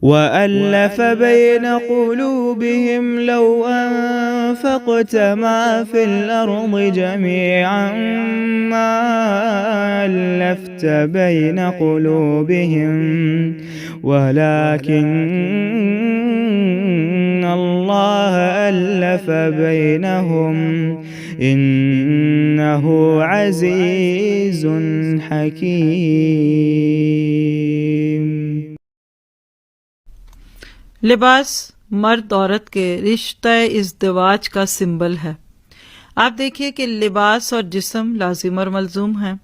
وَأَلَّفَ بَيْنَ قُلُوبِهِمْ لَوْ أَنفَقْتَ مَا فِي الْأَرْضِ جَمِيعًا مَا أَلَّفْتَ بَيْنَ قُلُوبِهِمْ وَلَكِنَّ اللَّهَ أَلَّفَ بَيْنَهُمْ إِنَّهُ عَزِيزٌ حَكِيمٌ۔ لباس مرد عورت کے رشتہ ازدواج کا سمبل ہے۔ آپ دیکھیے کہ لباس اور جسم لازم اور ملزوم ہیں،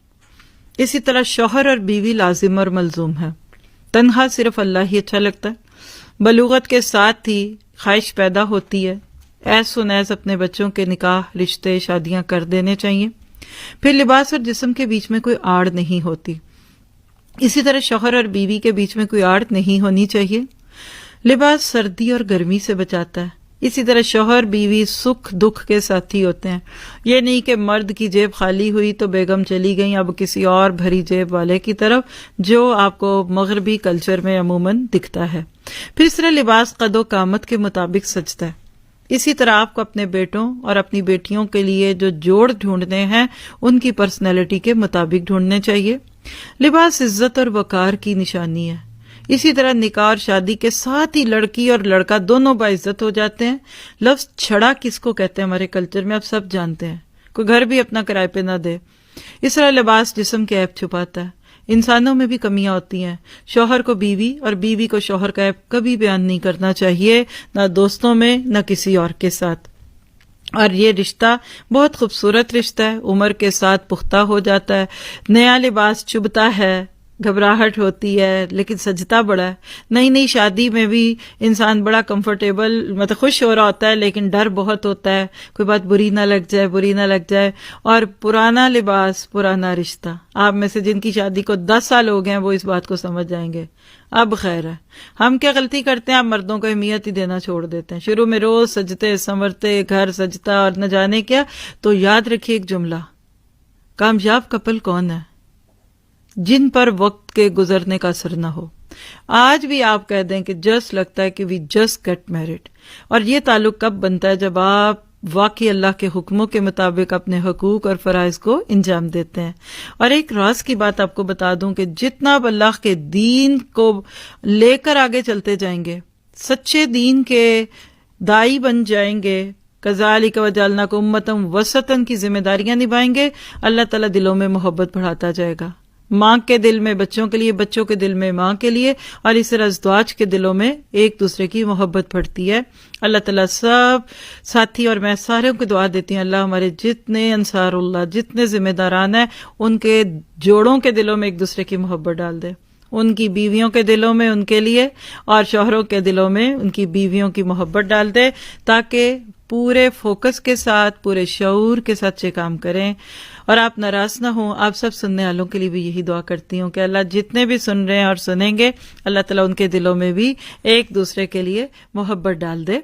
اسی طرح شوہر اور بیوی لازم اور ملزوم ہیں۔ تنہا صرف اللہ ہی اچھا لگتا ہے۔ بلوغت کے ساتھ ہی خواہش پیدا ہوتی ہے، ایس و نیز اپنے بچوں کے نکاح، رشتے، شادیاں کر دینے چاہیے۔ پھر لباس اور جسم کے بیچ میں کوئی آڑ نہیں ہوتی، اسی طرح شوہر اور بیوی کے بیچ میں کوئی آڑ نہیں ہونی چاہیے۔ لباس سردی اور گرمی سے بچاتا ہے، اسی طرح شوہر بیوی سکھ دکھ کے ساتھی ہوتے ہیں۔ یہ نہیں کہ مرد کی جیب خالی ہوئی تو بیگم چلی گئیں اب کسی اور بھری جیب والے کی طرف، جو آپ کو مغربی کلچر میں عموماً دکھتا ہے۔ پھر اس طرح لباس قد و قامت کے مطابق سجتا ہے۔ اسی طرح آپ کو اپنے بیٹوں اور اپنی بیٹیوں کے لیے جو جوڑ ڈھونڈنے ہیں ان کی پرسنالٹی کے مطابق ڈھونڈنے چاہیے۔ لباس عزت اور وقار کی نشانی ہے۔ اسی طرح نکاح اور شادی کے ساتھ ہی لڑکی اور لڑکا دونوں باعزت ہو جاتے ہیں۔ لفظ چھڑا کس کو کہتے ہیں ہمارے کلچر میں آپ سب جانتے ہیں، کوئی گھر بھی اپنا کرائے پہ نہ دے۔ اس طرح لباس جسم کے عیب چھپاتا ہے۔ انسانوں میں بھی کمیاں ہوتی ہیں، شوہر کو بیوی اور بیوی کو شوہر کا عیب کبھی بیان نہیں کرنا چاہیے، نہ دوستوں میں نہ کسی اور کے ساتھ۔ اور یہ رشتہ بہت خوبصورت رشتہ ہے، عمر کے ساتھ پختہ ہو جاتا ہے۔ نیا لباس چبھتا ہے، گھبراہٹ ہوتی ہے لیکن سجتا بڑا ہے۔ نئی نئی شادی میں بھی انسان بڑا کمفرٹیبل مطلب خوش ہو رہا ہوتا ہے لیکن ڈر بہت ہوتا ہے، کوئی بات بری نہ لگ جائے۔ اور پرانا لباس پرانا رشتہ، آپ میں سے جن کی شادی کو 10 سال ہو گئے ہیں وہ اس بات کو سمجھ جائیں گے۔ اب خیر ہے، ہم کیا غلطی کرتے ہیں، آپ مردوں کو اہمیت ہی دینا چھوڑ دیتے ہیں۔ شروع میں روز سجتے سنورتے، گھر سجتا اور نہ جانے کیا۔ تو یاد رکھیے ایک جملہ، کامیاب کپل کون ہے؟ جن پر وقت کے گزرنے کا اثر نہ ہو۔ آج بھی آپ کہہ دیں کہ جسٹ لگتا ہے کہ وی جسٹ گیٹ میرڈ، اور یہ تعلق کب بنتا ہے جب آپ واقعی اللہ کے حکموں کے مطابق اپنے حقوق اور فرائض کو انجام دیتے ہیں۔ اور ایک راز کی بات آپ کو بتا دوں کہ جتنا آپ اللہ کے دین کو لے کر آگے چلتے جائیں گے، سچے دین کے دائی بن جائیں گے، کذالک وجعلناکم امۃ وسطا کی ذمہ داریاں نبھائیں گے، اللہ تعالیٰ دلوں میں محبت بڑھاتا جائے گا۔ ماں کے دل میں بچوں کے لیے، بچوں کے دل میں ماں کے لیے، اور اس طرح ازدواج کے دلوں میں ایک دوسرے کی محبت بڑھتی ہے۔ اللہ تعالیٰ سب ساتھی اور میں سارے کو دعا دیتی ہوں، اللہ ہمارے جتنے انصار اللہ، جتنے ذمہ داران ہیں، ان کے جوڑوں کے دلوں میں ایک دوسرے کی محبت ڈال دے، ان کی بیویوں کے دلوں میں ان کے لیے، اور شوہروں کے دلوں میں ان کی بیویوں کی محبت ڈال دے، تاکہ پورے فوکس کے ساتھ، پورے شعور کے ساتھ یہ کام کریں۔ اور آپ ناراض نہ ہوں، آپ سب سننے والوں کے لیے بھی یہی دعا کرتی ہوں کہ اللہ جتنے بھی سن رہے ہیں اور سنیں گے، اللہ تعالیٰ ان کے دلوں میں بھی ایک دوسرے کے لیے محبت ڈال دے۔